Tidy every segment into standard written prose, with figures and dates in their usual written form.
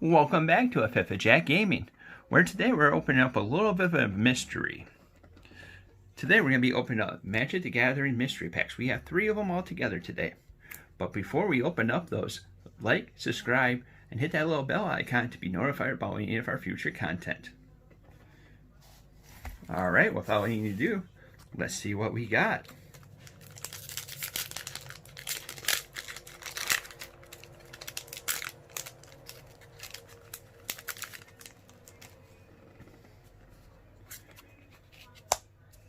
Welcome back to FIFA Jack Gaming, where today we're opening up a little bit of a mystery. Today we're going to be opening up Magic the Gathering mystery packs. We have 3 of them all together today. But before we open up those, like, subscribe, and hit that little bell icon to be notified about any of our future content. Alright, without any ado, let's see what we got.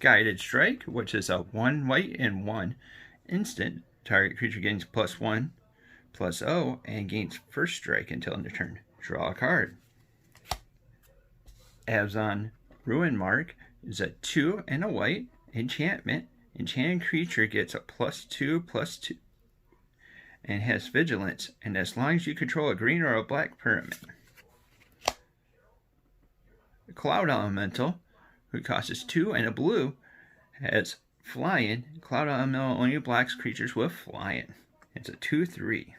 Guided Strike, which is a 1 white and 1 instant. Target creature gains +1/+0 and gains first strike until end of turn. Draw a card. Abzan Ruinmark is a 2 and a white enchantment. Enchanted creature gets a +2/+2 and has vigilance, and as long as you control a green or a black permanent. Cloud Elemental, who costs 2 and a blue, has flying. Cloud Elemental only blocks creatures with flying. It's a 2/3.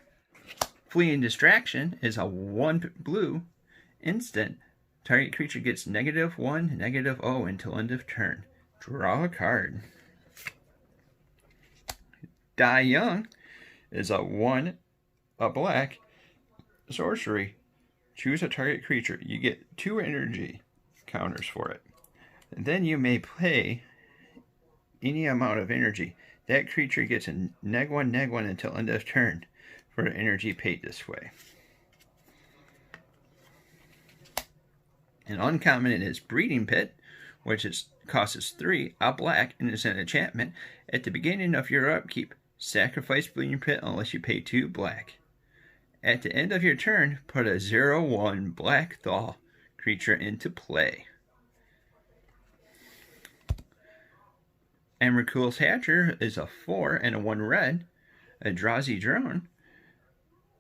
Fleeing Distraction is a 1 blue instant. Target creature gets -1, -0 until end of turn. Draw a card. Die Young is a 1, a black sorcery. Choose a target creature. You get 2 energy counters for it. And then you may play any amount of energy. That creature gets a -1/-1 until end of turn for the energy paid this way. An uncommon is Breeding Pit, which costs 3, a black, and is an enchantment. At the beginning of your upkeep, sacrifice Breeding Pit unless you pay 2 black. At the end of your turn, put a 0/1 black Thaw creature into play. Emrakul's Hatcher is a 4 and a 1 red, a Eldrazi drone.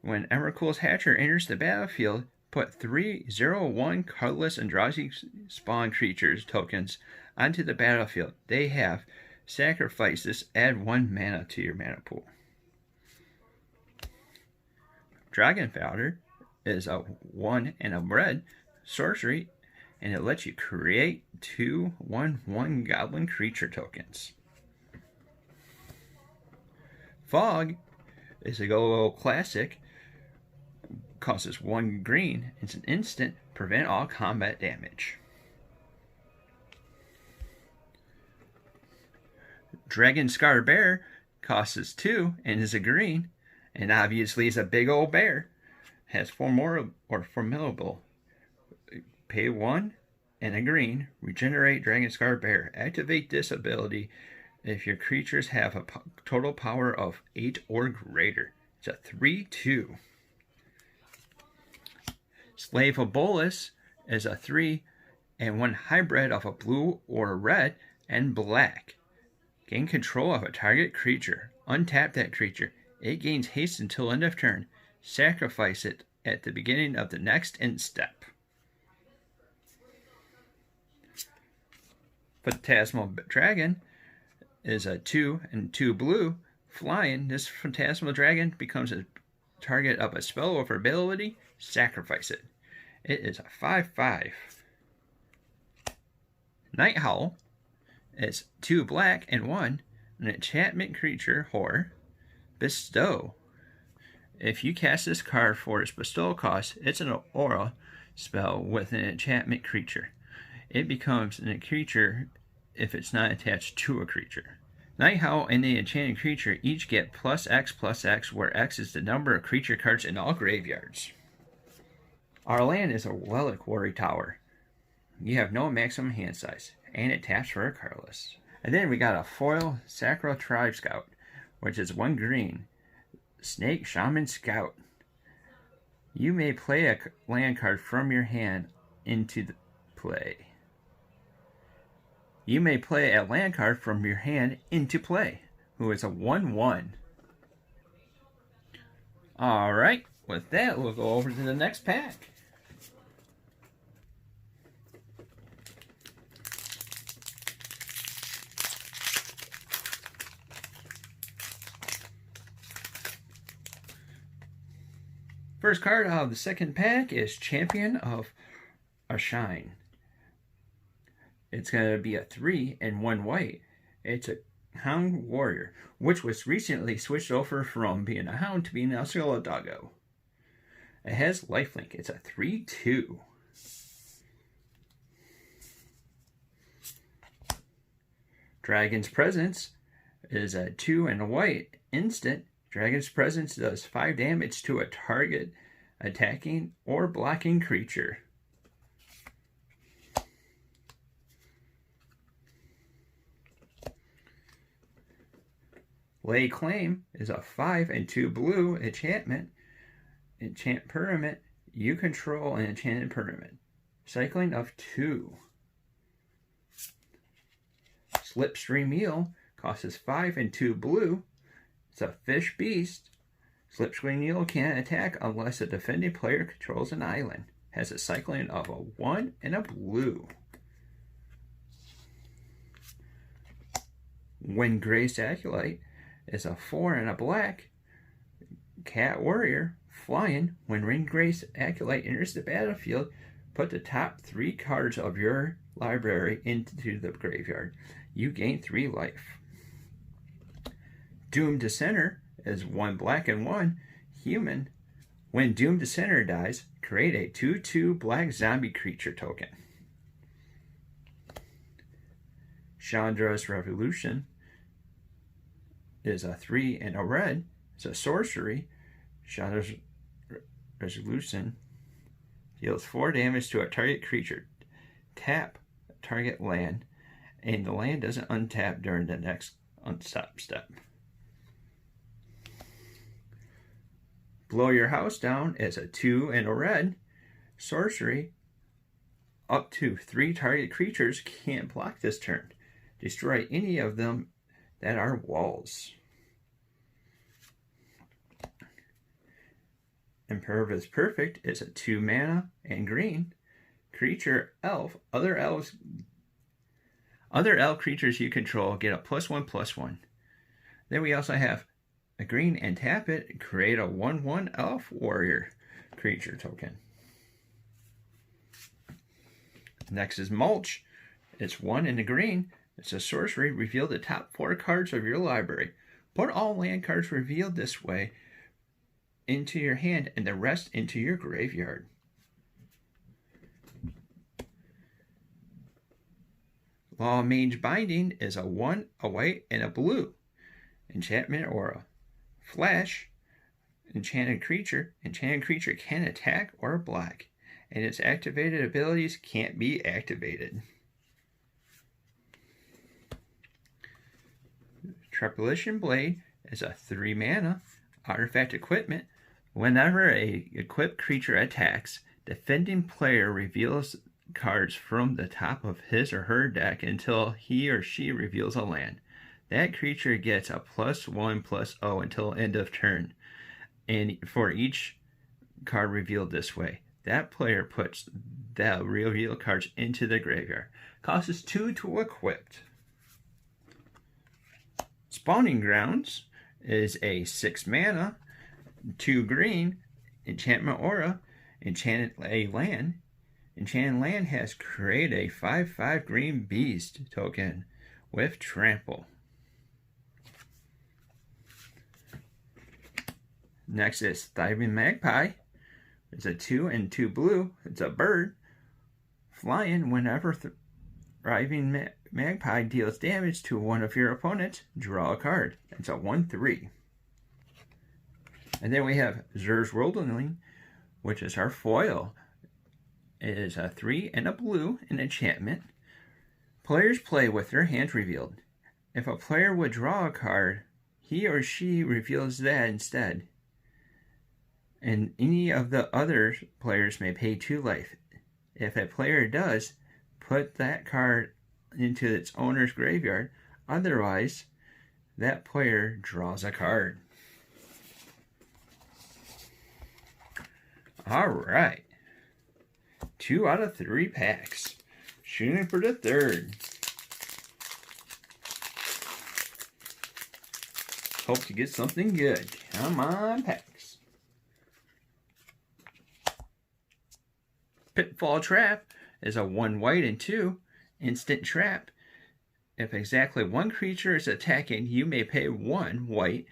When Emrakul's Hatcher enters the battlefield, put 3 0/1 colorless Eldrazi spawn creatures tokens onto the battlefield. They have sacrifices, add 1 mana to your mana pool. Dragonfowler is a 1 and a red sorcery, and it lets you create 2 1/1 goblin creature tokens. Fog is a go classic, costs 1 green. It's an instant, prevent all combat damage. Dragonscar Bear costs 2 and is a green, and obviously is a big old bear. Has formidable. Pay 1 and a green, regenerate Dragonscar Bear. Activate this ability if your creatures have a total power of 8 or greater. It's a 3/2. Slave of Bolas is a 3 and 1 hybrid of a blue or a red and black. Gain control of a target creature. Untap that creature. It gains haste until end of turn. Sacrifice it at the beginning of the next end step. Phantasmal Dragon is a 2 and 2 blue flying. This Phantasmal Dragon becomes a target of a spell or ability. Sacrifice it. It is a 5/5. Night Howl is 2 black and 1, an enchantment creature, horror. Bestow. If you cast this card for its bestow cost, it's an aura spell with an enchantment creature. It becomes a creature if it's not attached to a creature. Night Howl and the enchanted creature each get +X/+X, where X is the number of creature cards in all graveyards. Our land is a Relic Quarry Tower. You have no maximum hand size, and it taps for a colorless. And then we got a foil Sacral Tribe Scout, which is 1 green. Snake Shaman Scout. You may play a land card from your hand into the play. You may play a land card from your hand into play, who is a 1/1. Alright, with that, we'll go over to the next pack. First card out of the second pack is Champion of Ashine. It's going to be a 3 and 1 white. It's a Hound Warrior, which was recently switched over from being a Hound to being a Solo Doggo. It has lifelink. It's a 3/2. Dragon's Presence is a 2 and a white instant. Dragon's Presence does 5 damage to a target attacking or blocking creature. Lay Claim is a 5 and 2 blue enchantment. Enchant permanent. You control an enchanted permanent. Cycling of 2. Slipstream Eel costs 5 and 2 blue. It's a fish beast. Slipstream Eel can't attack unless a defending player controls an island. Has a cycling of a 1 and a blue. Windgrace Acolyte is a 4 and a black. Cat Warrior, flying. When Windgrace Acolyte enters the battlefield, put the top 3 cards of your library into the graveyard. You gain 3 life. Doomed Dissenter is 1 black and 1 human. When Doomed Dissenter dies, create a 2/2 black zombie creature token. Chandra's Revolution is a 3 and a red. It's a sorcery. Chandra's Resolution deals 4 damage to a target creature. Tap target land, and the land doesn't untap during the next unstop step. Blow Your House Down is a 2 and a red. Sorcery. Up to 3 target creatures can't block this turn. Destroy any of them that are walls. Impervious Perfect is a 2 mana and green. Creature elf. Other elf creatures you control get a +1/+1. Then we also have a green and tap it. Create a 1/1 elf warrior creature token. Next is Mulch. It's 1 in the green. It's a sorcery. Reveal the top 4 cards of your library. Put all land cards revealed this way into your hand and the rest into your graveyard. Lawmage Binding is a 1, a white, and a blue. Enchantment Aura. Flash. Enchanted creature. Enchanted creature can attack or block, and its activated abilities can't be activated. Trepidation Blade is a 3 mana artifact equipment. Whenever a equipped creature attacks, defending player reveals cards from the top of his or her deck until he or she reveals a land. That creature gets a +1/+0 until end of turn. And for each card revealed this way, that player puts the revealed cards into the graveyard. Costs 2 to equip. Spawning Grounds is a 6 mana, 2 green, enchantment aura, enchanted a land. Enchanted land has create a 5/5 green beast token with trample. Next is Thriving Magpie. It's a 2 and 2 blue. It's a bird. Flying. Whenever Thriving Magpie deals damage to one of your opponents, draw a card. It's a 1/3. And then we have Zur's Worldling, which is our foil. It is a 3 and a blue, an enchantment. Players play with their hand revealed. If a player would draw a card, he or she reveals that instead. And any of the other players may pay 2 life. If a player does, put that card into its owner's graveyard. Otherwise, that player draws a card. Alright. 2 out of 3 packs. Shooting for the third. Hope to get something good. Come on, packs. Pitfall Trap is a 1 white and 2 instant trap. If exactly one creature is attacking, you may pay 1 white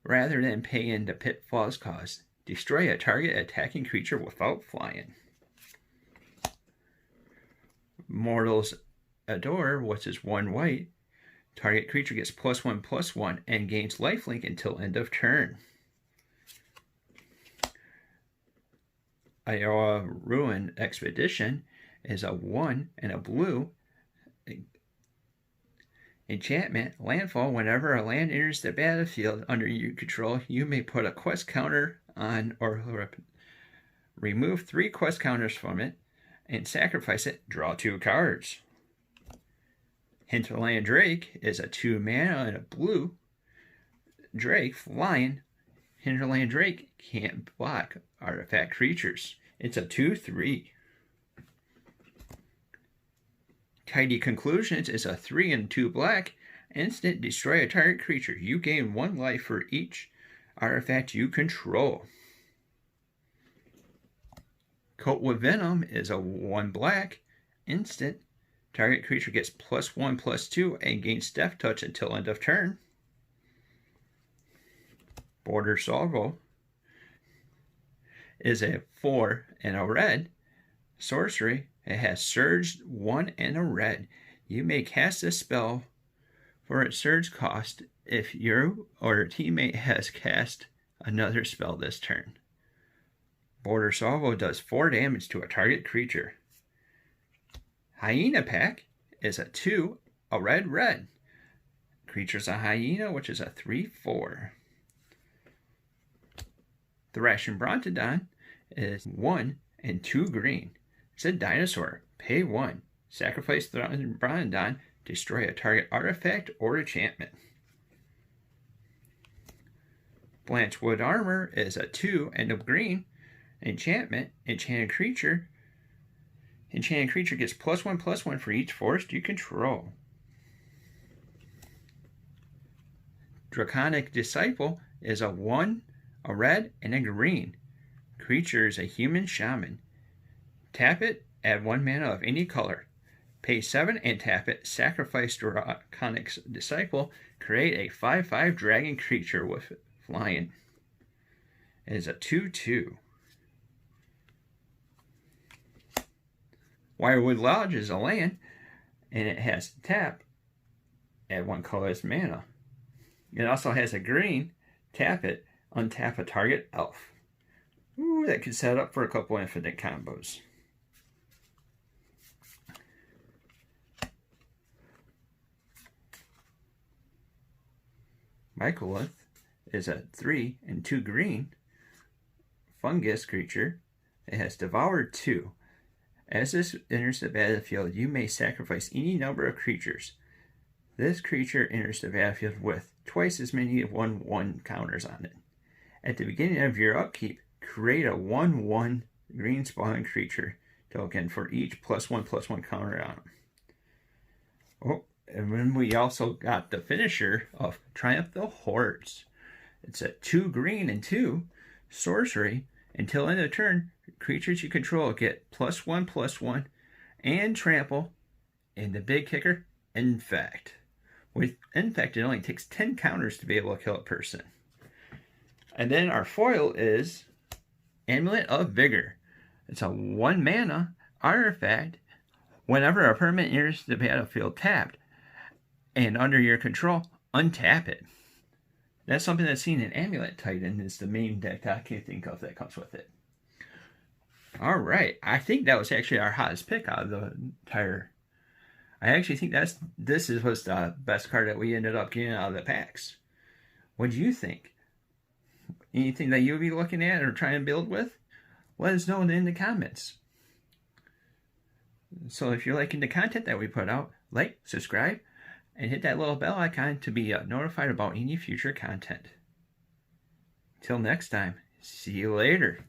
rather than paying the pitfall's cost. Destroy a target attacking creature without flying. Mortal's Adore, which is 1 white. Target creature gets +1/+1 and gains lifelink until end of turn. Iowa Ruin Expedition is a 1 and a blue enchantment. Landfall. Whenever a land enters the battlefield under your control, you may put a quest counter on or remove 3 quest counters from it and sacrifice it. Draw 2 cards. Hinterland Drake is a 2 mana and a blue Drake flying. Hinterland Drake can't block artifact creatures. It's a 2/3. Tidy Conclusions is a 3 and 2 black. Instant. Destroy a target creature. You gain 1 life for each artifact you control. Coat with Venom is a 1 black. Instant. Target creature gets +1/+2 and gains Death Touch until end of turn. Border Salvo is a 4 and a red sorcery. It has surged 1 and a red. You may cast this spell for its surge cost if you or a teammate has cast another spell this turn. Border Salvo does 4 damage to a target creature. Hyena Pack is a 2, a red. Creature's a hyena, which is a 3/4. Thrashing Brontodon is 1 and 2 green. It's a dinosaur. Pay 1. Sacrifice Thrashing Brontodon. Destroy a target artifact or enchantment. Blanchwood Armor is a 2 and a green enchantment. Enchanted creature gets +1/+1 for each forest you control. Draconic Disciple is a 1, a red, and a green. Creature is a human shaman. Tap it, add 1 mana of any color. Pay 7 and tap it, sacrifice Draconic Disciple, create a 5/5 dragon creature with flying. It is a 2/2. Wirewood Lodge is a land, and it has tap, add 1 colorless mana. It also has a green, tap it, untap a target elf. Ooh, that could set up for a couple infinite combos. Mycolith is a 3 and 2 green fungus creature. It has devoured 2. As this enters the battlefield, you may sacrifice any number of creatures. This creature enters the battlefield with twice as many 1/1 counters on it. At the beginning of your upkeep, create a 1/1 green spawn creature token for each +1/+1 counter on them. Oh, and then we also got the finisher of Triumph the Hordes. It's a 2 green and 2 sorcery. Until end of turn, creatures you control get +1/+1 and trample. And the big kicker, Infect. With Infect, it only takes 10 counters to be able to kill a person. And then our foil is Amulet of Vigor. It's a 1 mana artifact. Whenever a permanent enters the battlefield tapped and under your control, untap it. That's something that's seen in Amulet Titan is the main deck I can think of that comes with it. Alright, I think that was actually our hottest pick out of the entire. I actually think was the best card that we ended up getting out of the packs. What do you think? Anything that you'll be looking at or trying to build with? Let us know in the comments. So if you're liking the content that we put out, like, subscribe, and hit that little bell icon to be notified about any future content. Till next time, see you later.